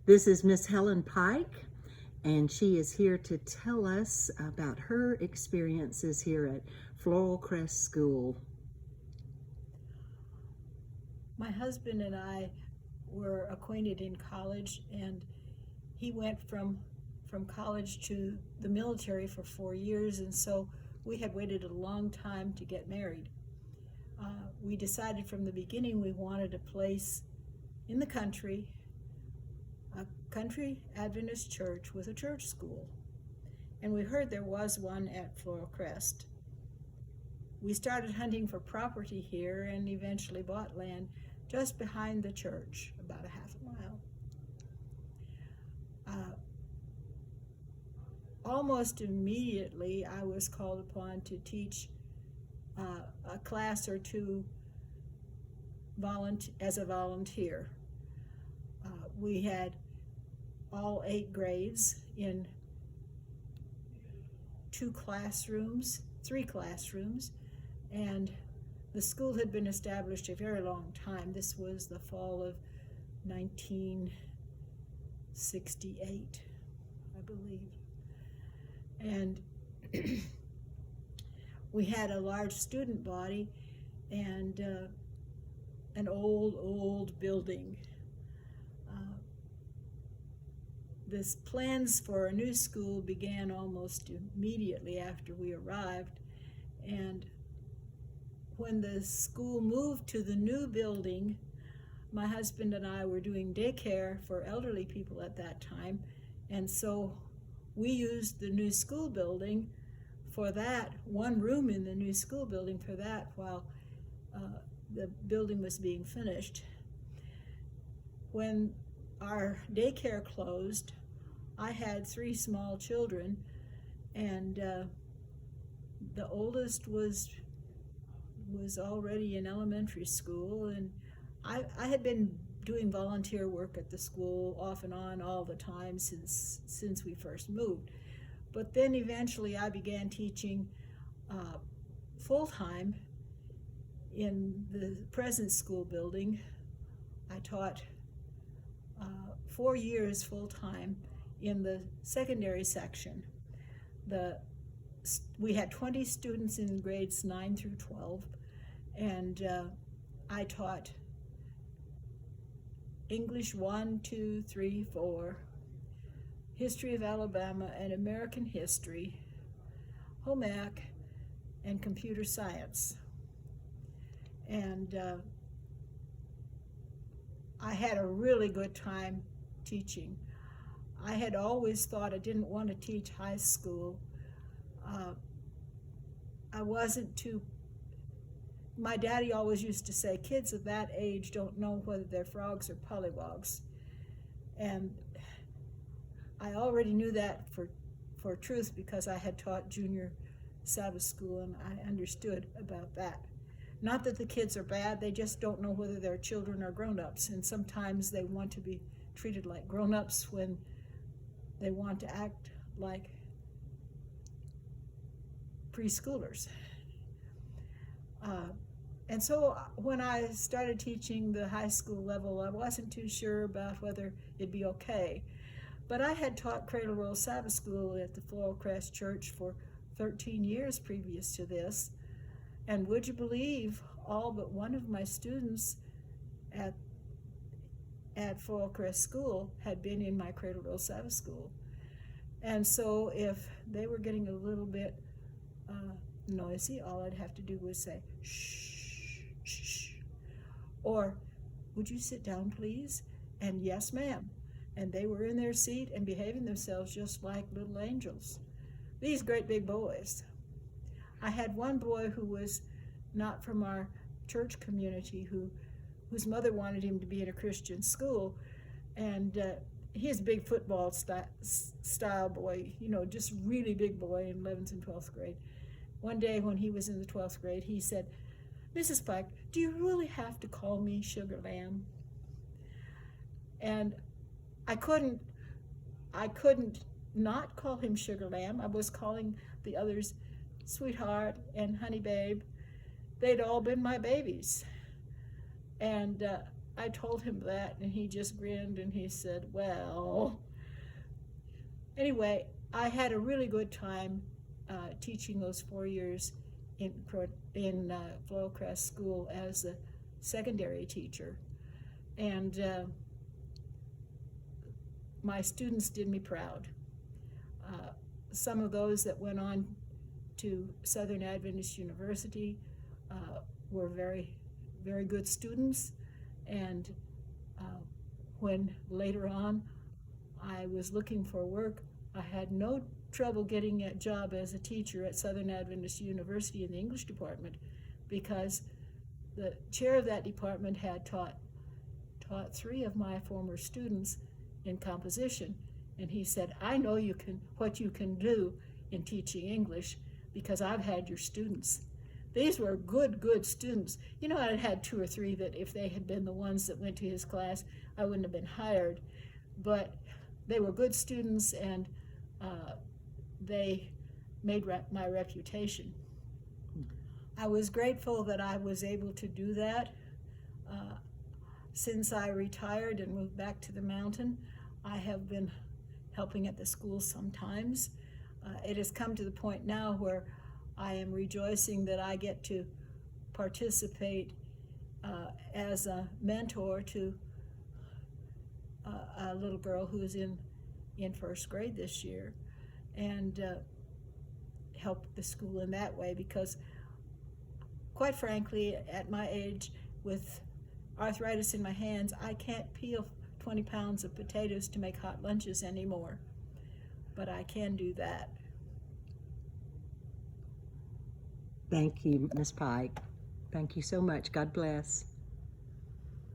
This is Miss Helen Pike, and she is here to tell us about her experiences here at Floral Crest School. My husband and I were acquainted in college, and he went from college to the military for 4 years, and so we had waited a long time to get married. We decided from the beginning we wanted a place in the country, a country Adventist church with a church school, and we heard there was one at Floral Crest. We started hunting for property here and eventually bought land just behind the church, about a half a mile. Almost immediately, I was called upon to teach a class or two as a volunteer. We had all 8 grades in 3 classrooms, and the school had been established a very long time. This was the fall of 1968, I believe. And we had a large student body and an old building. This plans for a new school began almost immediately after we arrived, and when the school moved to the new building, my husband and I were doing daycare for elderly people at that time, and so we used the new school building for that, one room in the new school building for that while the building was being finished. When our daycare closed, I had 3 small children, and the oldest was already in elementary school, and I had been doing volunteer work at the school off and on all the time since we first moved. But then eventually I began teaching full-time in the present school building. I taught 4 years full-time in the secondary section. We had 20 students in grades 9 through 12, and I taught English 1, 2, 3, 4, History of Alabama and American History, Home Ec, and Computer Science. And I had a really good time teaching. I had always thought I didn't want to teach high school. I wasn't too. My daddy always used to say, kids of that age don't know whether they're frogs or pollywogs. And I already knew that for truth because I had taught junior Sabbath school, and I understood about that. Not that the kids are bad, they just don't know whether they're children or grown-ups, and sometimes they want to be treated like grown-ups when they want to act like preschoolers. And so when I started teaching the high school level, I wasn't too sure about whether it'd be okay. But I had taught Cradle Roll Sabbath School at the Floral Crest Church for 13 years previous to this. And would you believe, all but one of my students at Floral Crest School had been in my Cradle Roll Sabbath School. And so if they were getting a little bit noisy, all I'd have to do was say, shh, shh, or would you sit down, please? And yes, ma'am. And they were in their seat and behaving themselves just like little angels. These great big boys. I had one boy who was not from our church community whose mother wanted him to be in a Christian school, and he's a big football style boy, just really big boy in 11th and 12th grade. One day when he was in the 12th grade, he said, Mrs. Pike, do you really have to call me Sugar Lamb? And I couldn't not call him Sugar Lamb. I was calling the others Sweetheart and Honey Babe. They'd all been my babies. And I told him that, and he just grinned and he said, well, anyway, I had a really good time teaching those 4 years in Floral Crest School as a secondary teacher. And my students did me proud. Some of those that went on to Southern Adventist University were very, very good students. And when later on I was looking for work, I had no trouble getting a job as a teacher at Southern Adventist University in the English department, because the chair of that department had taught 3 of my former students in composition, and he said, I know what you can do in teaching English because I've had your students. These were good students. You know, I had 2 or 3 that if they had been the ones that went to his class, I wouldn't have been hired, but they were good students, and they made my reputation. I was grateful that I was able to do that. Since I retired and moved back to the mountain, I have been helping at the school sometimes. It has come to the point now where I am rejoicing that I get to participate as a mentor to a little girl who is in 1st grade this year, and help the school in that way, because quite frankly, at my age, with arthritis in my hands, I can't peel 20 pounds of potatoes to make hot lunches anymore, but I can do that. Thank you, Miss Pike. Thank you so much. God bless.